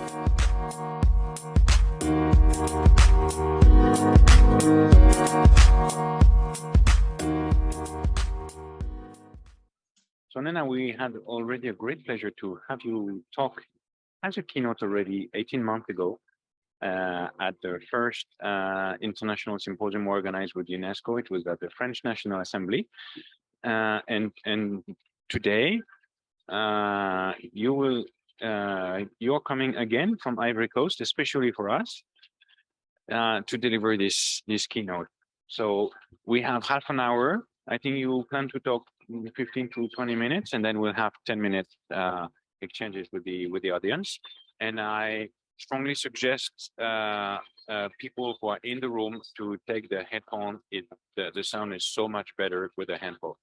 So Nnnenna, we had already a great pleasure to have you talk as a keynote already 18 months ago at the first international symposium organized with UNESCO. It was at the French National Assembly. And today you're coming again from Ivory Coast, especially for us, to deliver this keynote. So we have half an hour. I think you plan to talk 15 to 20 minutes, and then we'll have 10-minute exchanges with the audience. And I strongly suggest people who are in the room to take the headphone. The sound is so much better with a headphone.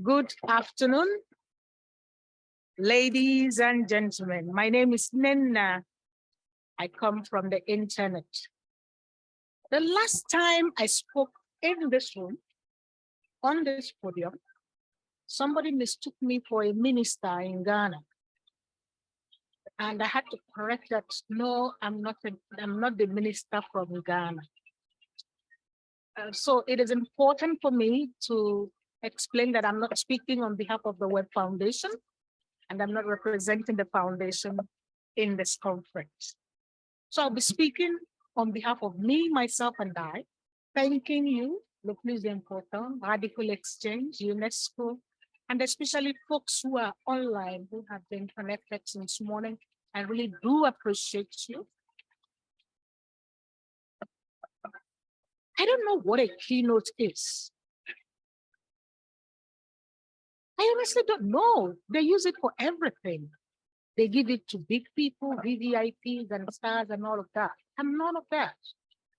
Good afternoon, ladies and gentlemen. My name is Nnnenna. I come from the internet. The last time I spoke in this room, on this podium, somebody mistook me for a minister in Ghana. And I had to correct that. No, I'm not the minister from Ghana. So it is important for me to explain that I'm not speaking on behalf of the Web Foundation, and I'm not representing the foundation in this conference. So I'll be speaking on behalf of me, myself, and I, thanking you, Le Plus Important, Radical Exchange, UNESCO, and especially folks who are online, who have been connected since morning. I really do appreciate you. I don't know what a keynote is. I honestly don't know. They use it for everything. They give it to big people, VVIPs and stars and all of that. I'm none of that.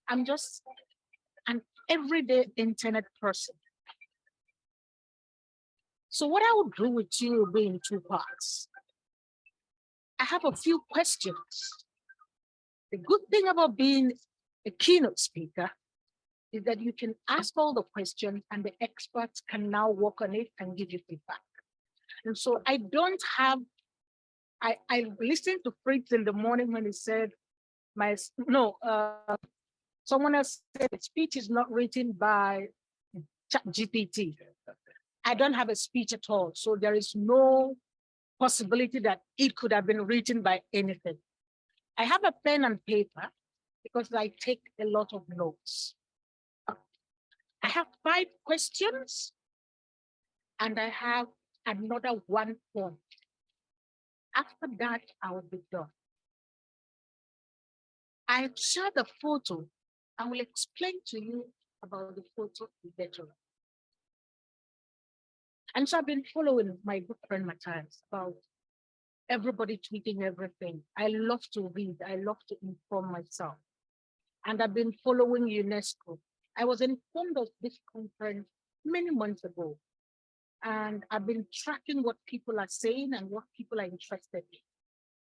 I'm just an everyday internet person. So what I will do with you will be in two parts. I have a few questions. The good thing about being a keynote speaker is that you can ask all the questions and the experts can now work on it and give you feedback. And so I don't have, I listened to Fritz in the morning when he said, someone else said the speech is not written by ChatGPT. I don't have a speech at all. So there is no possibility that it could have been written by anything. I have a pen and paper because I take a lot of notes. I have 5 questions and I have another 1 point. After that, I will be done. I share the photo. I will explain to you about the photo later. And so I've been following my good friend Matthias about everybody tweeting everything. I love to read. I love to inform myself. And I've been following UNESCO. I was informed of this conference many months ago. And I've been tracking what people are saying and what people are interested in.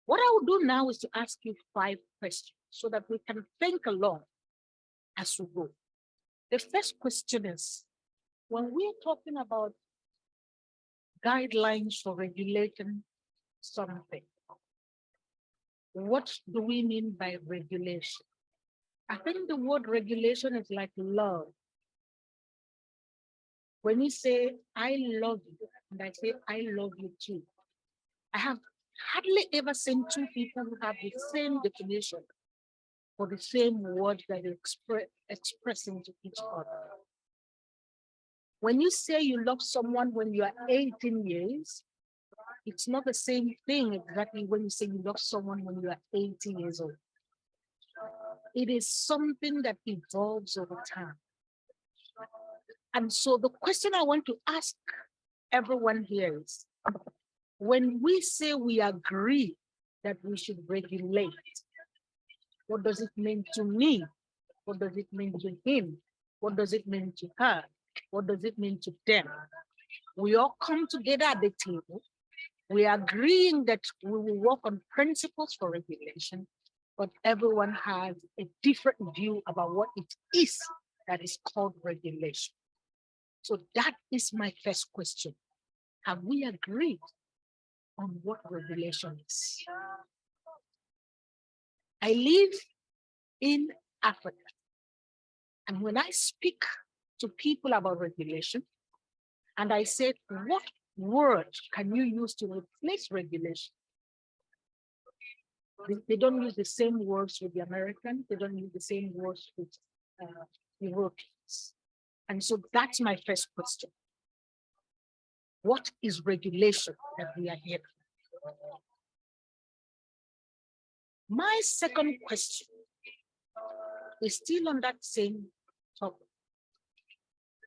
What I will do now is to ask you 5 questions so that we can think along as we go. The first question is, when we're talking about guidelines for regulating something, what do we mean by regulation? I think the word regulation is like love. When you say, I love you, and I say, I love you too, I have hardly ever seen 2 people who have the same definition for the same word that they're expressing to each other. When you say you love someone when you are 18 years, it's not the same thing exactly when you say you love someone when you are 80 years old. It is something that evolves over time. And so the question I want to ask everyone here is, when we say we agree that we should regulate, what does it mean to me? What does it mean to him? What does it mean to her? What does it mean to them? We all come together at the table. We are agreeing that we will work on principles for regulation, but everyone has a different view about what it is that is called regulation. So that is my first question. Have we agreed on what regulation is? I live in Africa. And when I speak to people about regulation, and I say, what word can you use to replace regulation? They don't use the same words with the Americans. They don't use the same words with Europeans. And so that's my first question. What is regulation that we are hearing? My second question is still on that same topic.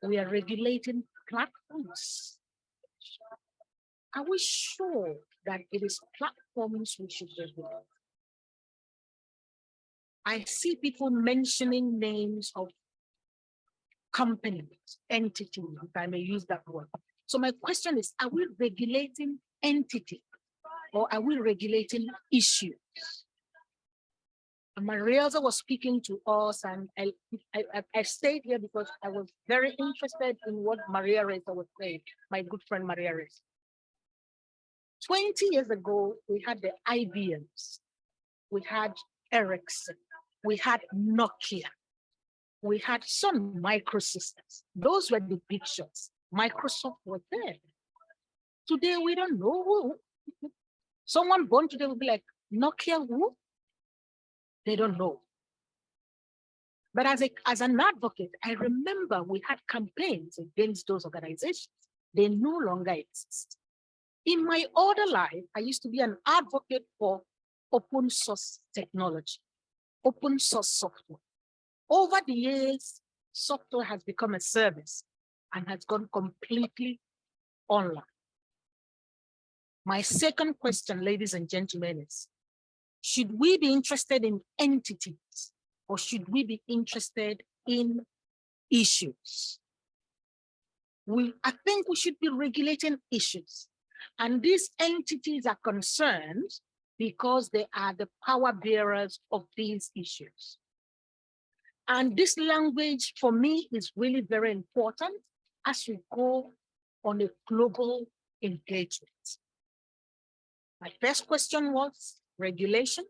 We are regulating platforms. Are we sure that it is platforms we should regulate? I see people mentioning names of companies, entities, if I may use that word. So my question is, are we regulating entity or are we regulating issues? And Marielza was speaking to us, and I stayed here because I was very interested in what Maria Reza was saying, my good friend Maria Reza. 20 years ago, we had the IBMs, we had Ericsson, we had Nokia, we had Sun Microsystems. Those were the big shots. Microsoft was there. Today, we don't know who. Someone born today will be like, Nokia who? They don't know. But as an advocate, I remember we had campaigns against those organizations. They no longer exist. In my other life, I used to be an advocate for open source technology, open source software. Over the years, software has become a service and has gone completely online. My second question, ladies and gentlemen, is, should we be interested in entities or should we be interested in issues? I think we should be regulating issues. And these entities are concerned because they are the power bearers of these issues. And this language for me is really very important as we go on a global engagement. My first question was regulation.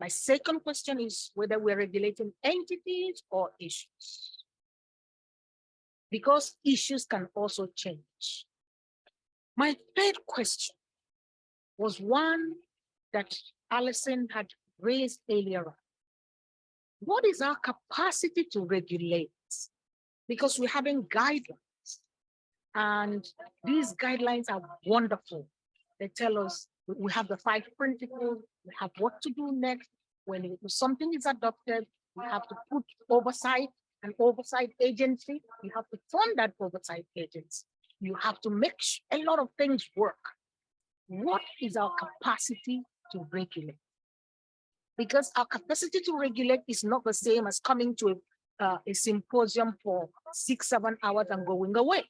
My second question is whether we're regulating entities or issues. Because issues can also change. My third question was one that Alison had raised earlier on. What is our capacity to regulate? Because we're having guidelines, and these guidelines are wonderful. They tell us we have the 5 principles, we have what to do next. When something is adopted, we have to put oversight, an oversight agency. You have to fund that oversight agency. You have to make a lot of things work. What is our capacity to regulate? Because our capacity to regulate is not the same as coming to a symposium for 6-7 hours and going away.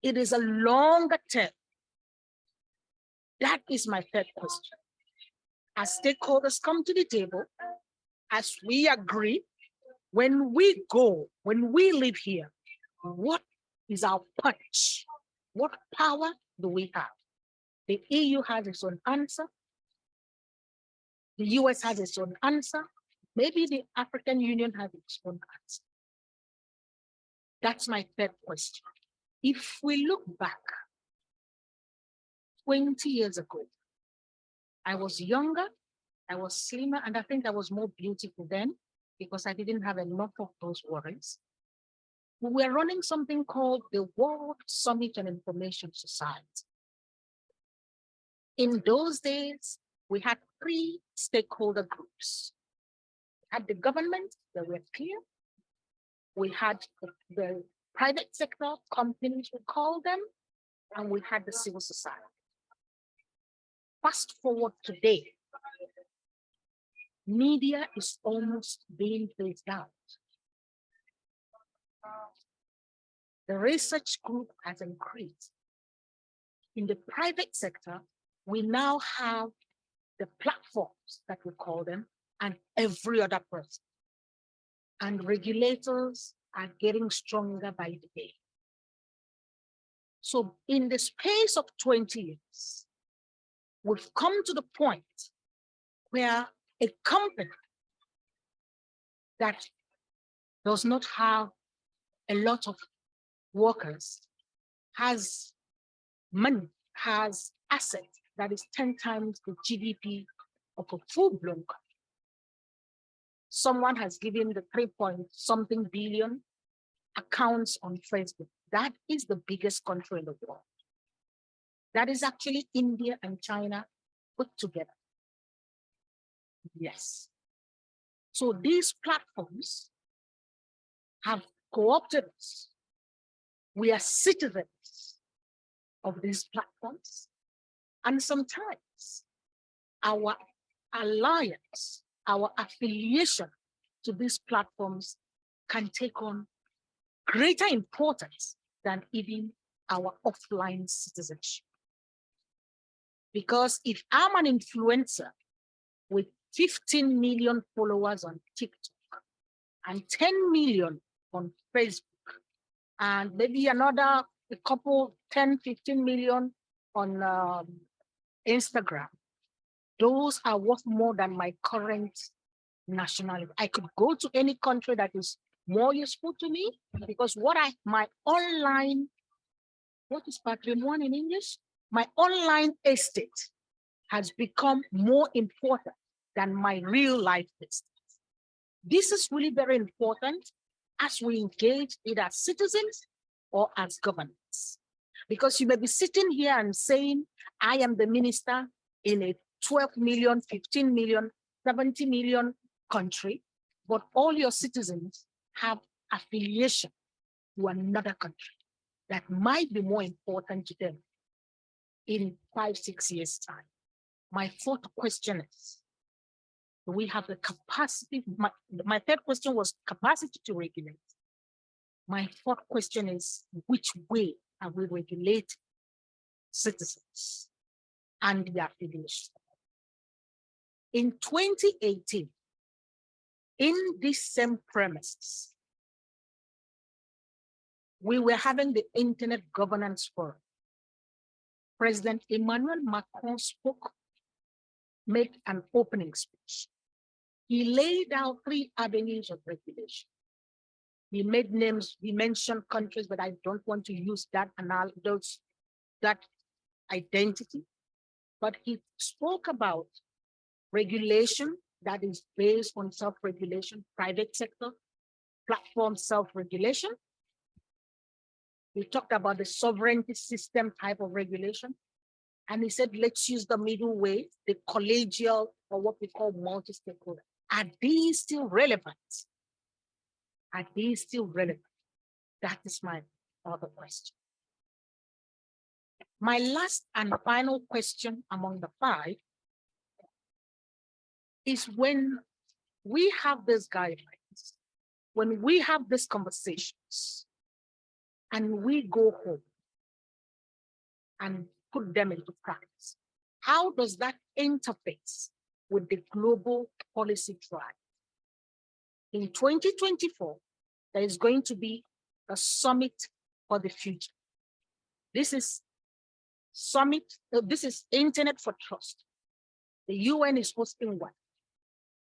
It is a longer term. That is my third question. As stakeholders come to the table, as we agree, when we leave here, what is our punch? What power do we have? The EU has its own answer. The US has its own answer. Maybe the African Union has its own answer. That's my third question. If we look back 20 years ago, I was younger, I was slimmer, and I think I was more beautiful then because I didn't have enough of those worries. We were running something called the World Summit on Information Society. In those days, we had 3 stakeholder groups. We had the government, that were clear. We had the private sector, companies we call them, and we had the civil society. Fast forward today, media is almost being phased out. The research group has increased. In the private sector, we now have the platforms that we call them and every other person. And regulators are getting stronger by the day. So in the space of 20 years, we've come to the point where A company that does not have a lot of workers has money, has assets that is 10 times the GDP of a full-blown country. Someone has given the 3 point something billion accounts on Facebook. That is the biggest country in the world. That is actually India and China put together. Yes. So these platforms have co-opted us. We are citizens of these platforms. And sometimes our alliance, our affiliation to these platforms can take on greater importance than even our offline citizenship. Because if I'm an influencer with 15 million followers on TikTok and 10 million on Facebook, and maybe another a couple, 10, 15 million on Instagram, those are worth more than my current nationality. I could go to any country that is more useful to me because my online, what is patrimoine in English? My online estate has become more important than my real life estate. This is really very important as we engage either as citizens or as governments. Because you may be sitting here and saying, I am the minister in a 12 million, 15 million, 70 million country, but all your citizens have affiliation to another country that might be more important to them in 5, 6 years' time. My fourth question is, do we have the capacity? My third question was capacity to regulate. My fourth question is, which way are we regulating citizens and their affiliation? In 2018, in this same premises, we were having the Internet Governance Forum. President Emmanuel Macron spoke, made an opening speech. He laid out 3 avenues of regulation. He made names, he mentioned countries, but I don't want to use that identity. But he spoke about regulation that is based on self-regulation, private sector, platform self-regulation. We talked about the sovereignty system type of regulation. And he said, let's use the middle way, the collegial or what we call multi-stakeholder. Are these still relevant? Are these still relevant? That is my other question. My last and final question among the 5 is when we have these guidelines, when we have these conversations, and we go home and put them into practice, how does that interface with the global policy drive? In 2024, there is going to be a summit for the future. This is Internet for Trust. The UN is hosting one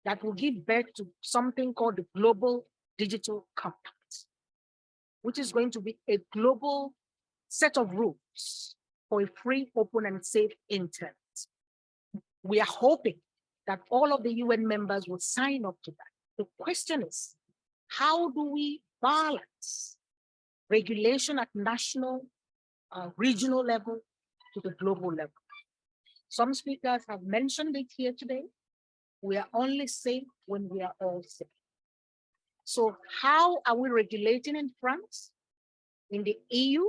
that will give birth to something called the Global Digital Compact, which is going to be a global set of rules for a free, open, and safe internet. We are hoping that all of the UN members will sign up to that. The question is, how do we balance regulation at national, regional level to the global level? Some speakers have mentioned it here today. We are only safe when we are all safe. So how are we regulating in France, in the EU,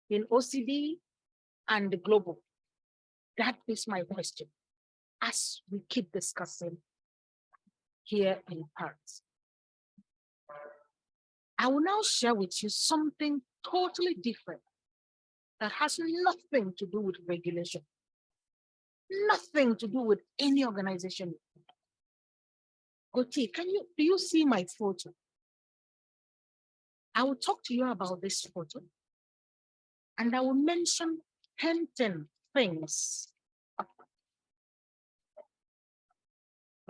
in OECD, and the global? That is my question as we keep discussing here in Paris. I will now share with you something totally different that has nothing to do with regulation, nothing to do with any organization. Gautier, do you see my photo? I will talk to you about this photo, and I will mention 10 things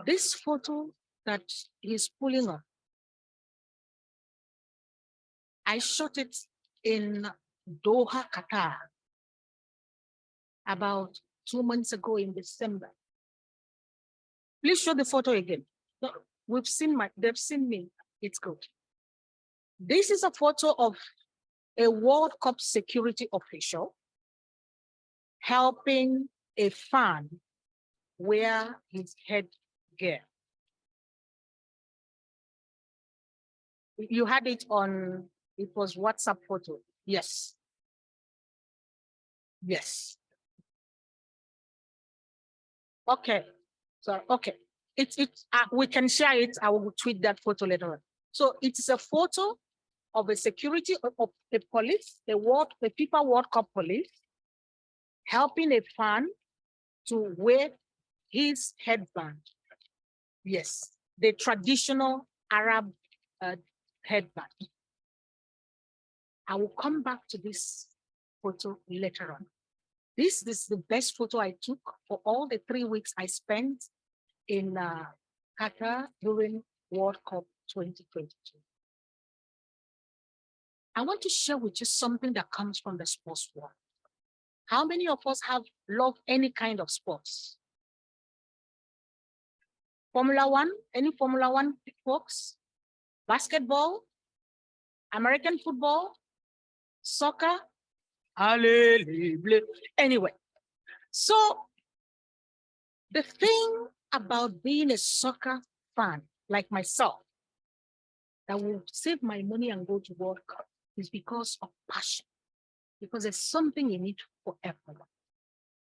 This photo that he's pulling up, I shot it in Doha, Qatar, about 2 months ago in December. Please show the photo again. No, they've seen me. It's good. This is a photo of a World Cup security official helping a fan wear his headgear. You had it on, it was WhatsApp photo. Yes. Yes. Okay. So, okay. We can share it. I will tweet that photo later on. So it's a photo of a security of the police, the FIFA World Cup police, helping a fan to wear his headband. Yes, the traditional Arab headband. I will come back to this photo later on. This is the best photo I took for all the 3 weeks I spent in Qatar during World Cup 2022. I want to share with you something that comes from the sports world. How many of us have loved any kind of sports? Formula One, any Formula One folks? Basketball, American football, soccer, anyway. So the thing about being a soccer fan, like myself, that will save my money and go to World Cup is because of passion, because there's something in it for everyone.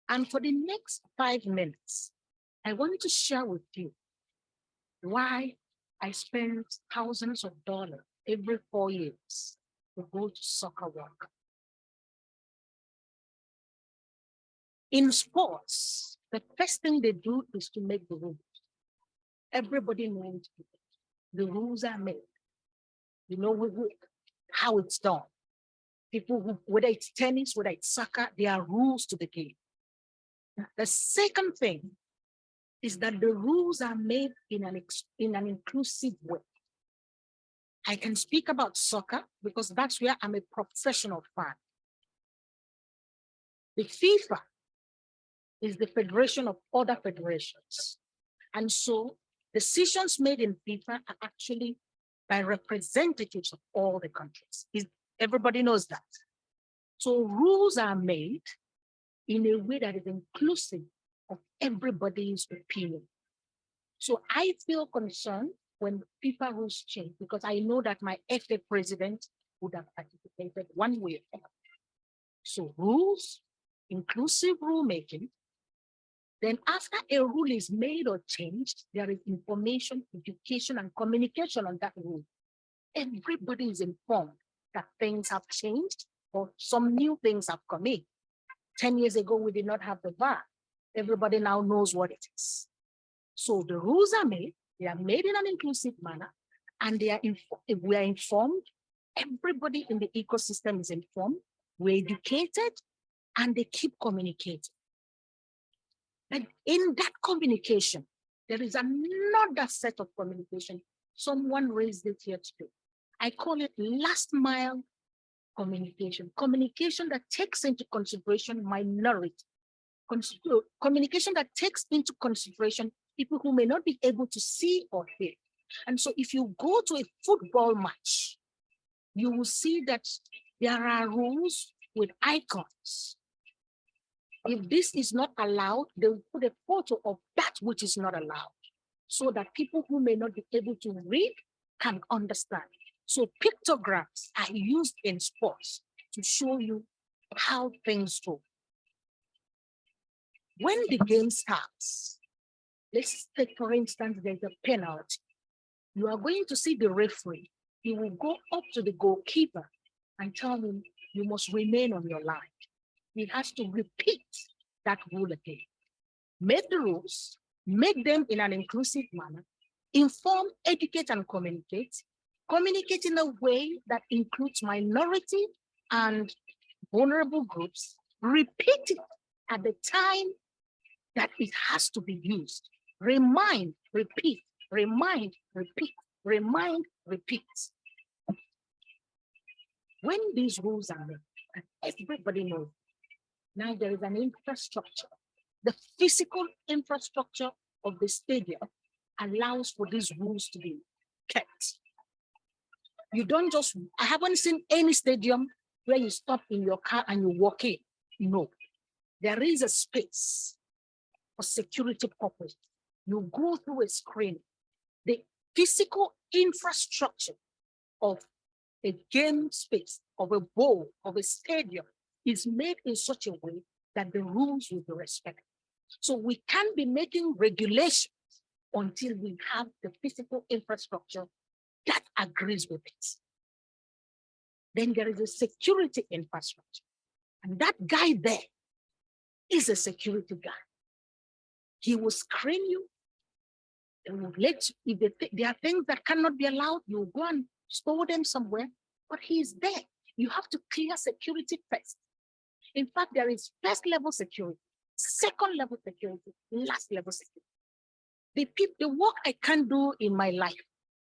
And for the next 5 minutes, I want to share with you why I spend thousands of dollars every 4 years to go to soccer World Cup. In sports, the first thing they do is to make the rules. Everybody knows the rules are made. You know how it's done. People who, whether it's tennis, whether it's soccer, there are rules to the game. The second thing is that the rules are made in an inclusive way. I can speak about soccer because that's where I'm a professional fan. The FIFA is the federation of other federations. And so decisions made in FIFA are actually by representatives of all the countries. Everybody knows that. So rules are made in a way that is inclusive of everybody's opinion. So I feel concerned when FIFA rules change because I know that my FA president would have participated one way or another. So rules, inclusive rulemaking. Then after a rule is made or changed, there is information, education, and communication on that rule. Everybody is informed that things have changed or some new things have come in. 10 years ago, we did not have the VAR. Everybody now knows what it is. So the rules are made, they are made in an inclusive manner, and we are informed. Everybody in the ecosystem is informed, we're educated, and they keep communicating. And in that communication, there is another set of communication. Someone raised it here today. I call it last mile communication. Communication that takes into consideration minority. Communication that takes into consideration people who may not be able to see or hear. And so if you go to a football match, you will see that there are rules with icons. If this is not allowed, they will put a photo of that which is not allowed so that people who may not be able to read can understand. So pictographs are used in sports to show you how things go. When the game starts, let's take, for instance, there's a penalty. You are going to see the referee. He will go up to the goalkeeper and tell him, you must remain on your line. He has to repeat that rule again. Make the rules, make them in an inclusive manner, inform, educate, and communicate. Communicate in a way that includes minority and vulnerable groups. Repeat it at the time that it has to be used. Remind, repeat, remind, repeat, remind, repeat. When these rules are made, and everybody knows, now there is an infrastructure. The physical infrastructure of the stadium allows for these rules to be kept. You don't just, I haven't seen any stadium where you stop in your car and you walk in. No, there is a space for security purposes. You go through a screen. The physical infrastructure of a game space, of a bowl, of a stadium is made in such a way that the rules will be respected. So we can't be making regulations until we have the physical infrastructure that agrees with it. Then there is a security infrastructure. And that guy there is a security guy. He will screen you. He will let you, if there are things that cannot be allowed, you go and store them somewhere, but he's there. You have to clear security first. In fact, there is first level security, second level security, last level security. The work I can do in my life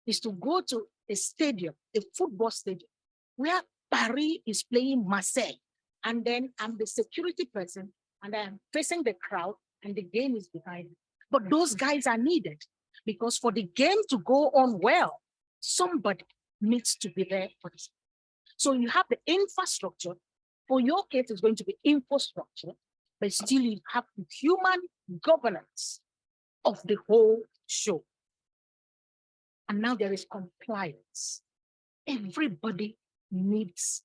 is to go to a stadium, a football stadium, where Paris is playing Marseille. And then I'm the security person and I'm facing the crowd and the game is behind me. But those guys are needed because for the game to go on well, somebody needs to be there for this. So you have the infrastructure. For your case, it's going to be infrastructure, but still you have human governance of the whole show. And now there is compliance. Everybody needs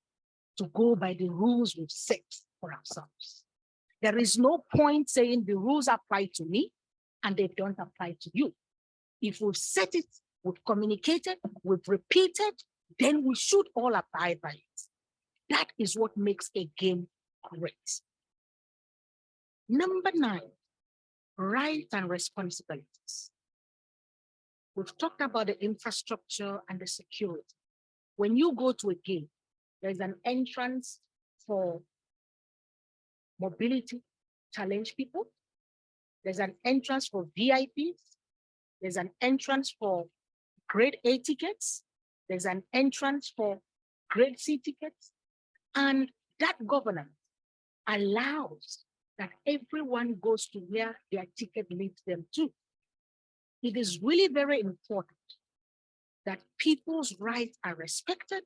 to go by the rules we've set for ourselves. There is no point saying the rules apply to me and they don't apply to you. If we've set it, we've communicated, we've repeated, then we should all abide by it. That is what makes a game great. Number 9, rights and responsibilities. We've talked about the infrastructure and the security. When you go to a game, there's an entrance for mobility challenged people. There's an entrance for VIPs. There's an entrance for grade A tickets. There's an entrance for grade C tickets. And that governance allows that everyone goes to where their ticket leads them to. It is really very important that people's rights are respected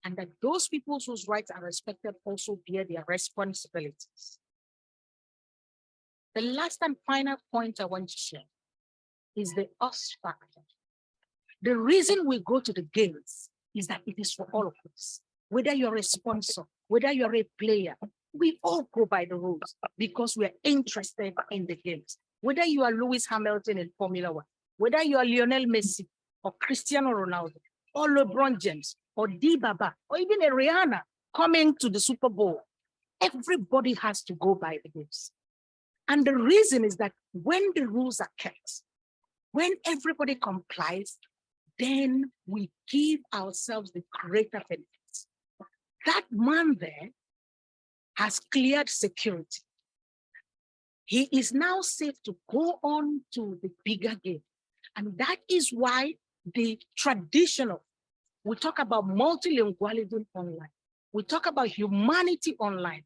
and that those people whose rights are respected also bear their responsibilities. The last and final point I want to share is the us factor. The reason we go to the games is that it is for all of us. Whether you're a sponsor, whether you're a player, we all go by the rules because we're interested in the games. Whether you are Lewis Hamilton in Formula One, whether you are Lionel Messi or Cristiano Ronaldo or LeBron James or Baba or even a Rihanna coming to the Super Bowl, everybody has to go by the rules. And the reason is that when the rules are kept, when everybody complies, then we give ourselves the greater benefits. That man there has cleared security. He is now safe to go on to the bigger game. And that is why the traditional, we talk about multilingualism online. We talk about humanity online.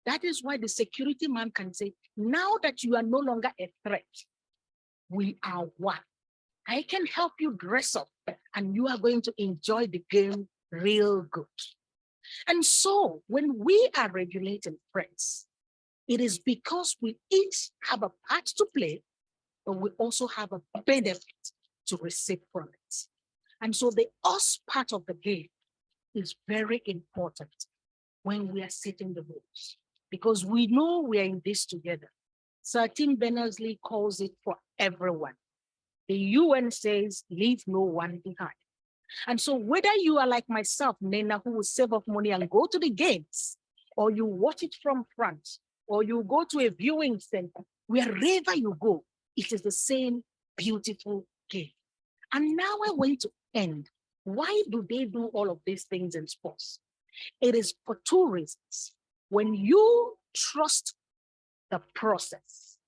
That is why the security man can say, now that you are no longer a threat, we are one. I can help you dress up and you are going to enjoy the game real good. And so when we are regulating threats, it is because we each have a part to play, but we also have a benefit to receive from it. And so the us part of the game is very important when we are setting the rules, because we know we are in this together. Sir Tim Berners-Lee calls it for everyone. The UN says, leave no one behind. And so whether you are like myself, Nnnenna, who will save up money and go to the games, or you watch it from front, or you go to a viewing center, wherever you go, it is the same beautiful game. And now I want to end. Why do they do all of these things in sports? It is for 2 reasons. When you trust the process,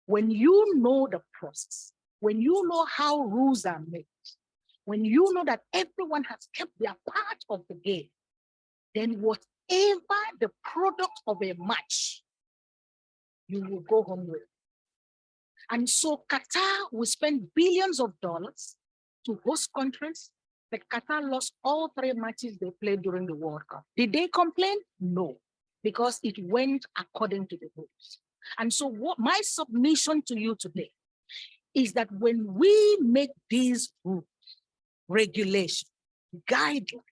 When you know the process, when you know how rules are made, when you know that everyone has kept their part of the game, then whatever the product of a match, you will go home with. And so Qatar will spend billions of dollars to host countries, but Qatar lost all 3 matches they played during the World Cup. Did they complain? No, because it went according to the rules. And so what my submission to you today is that when we make these rules, regulations, guidelines,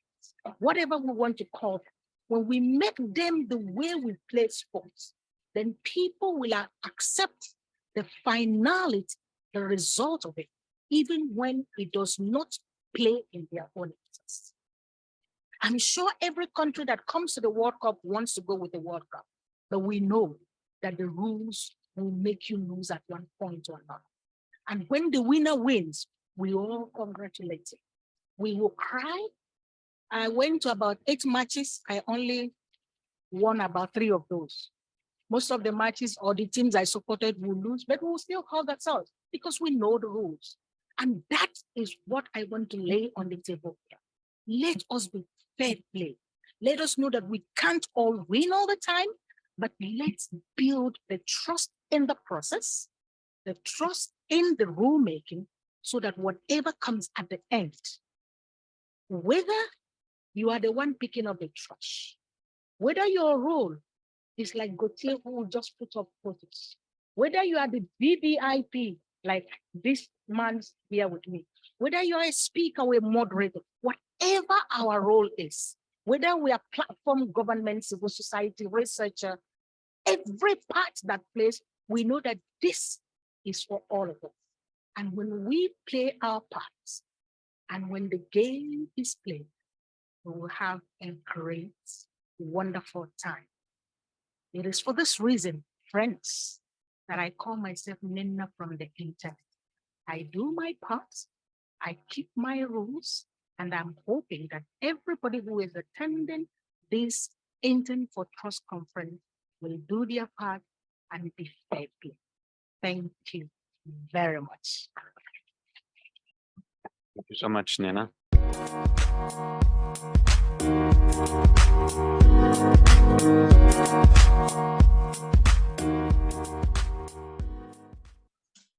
whatever we want to call them, when we make them the way we play sports, then people will accept the finality, the result of it, even when it does not play in their own interest. I'm sure every country that comes to the World Cup wants to go with the World Cup, but we know that the rules will make you lose at one point or another. And when the winner wins, we all congratulate him. We will cry. I went to about 8 matches. I only won about 3 of those. Most of the matches or the teams I supported will lose, but we'll still hold ourselves because we know the rules. And that is what I want to lay on the table here. Let us be fair play. Let us know that we can't all win all the time, but let's build the trust in the process, the trust in the rulemaking, so that whatever comes at the end, whether you are the one picking up the trash, whether your role is like Gautier who will just put up photos, whether you are the VVIP, like this man's here with me, whether you are a speaker or a moderator, whatever our role is, whether we are platform, government, civil society, researcher, every part that plays, we know that this is for all of us. And when we play our parts, and when the game is played, we will have a great, wonderful time. It is for this reason, friends, that I call myself Nnnenna from the internet. I do my part, I keep my rules, and I'm hoping that everybody who is attending this Intern for Trust conference will do their part and be fair. Thank you very much. Thank you so much, Nnnenna.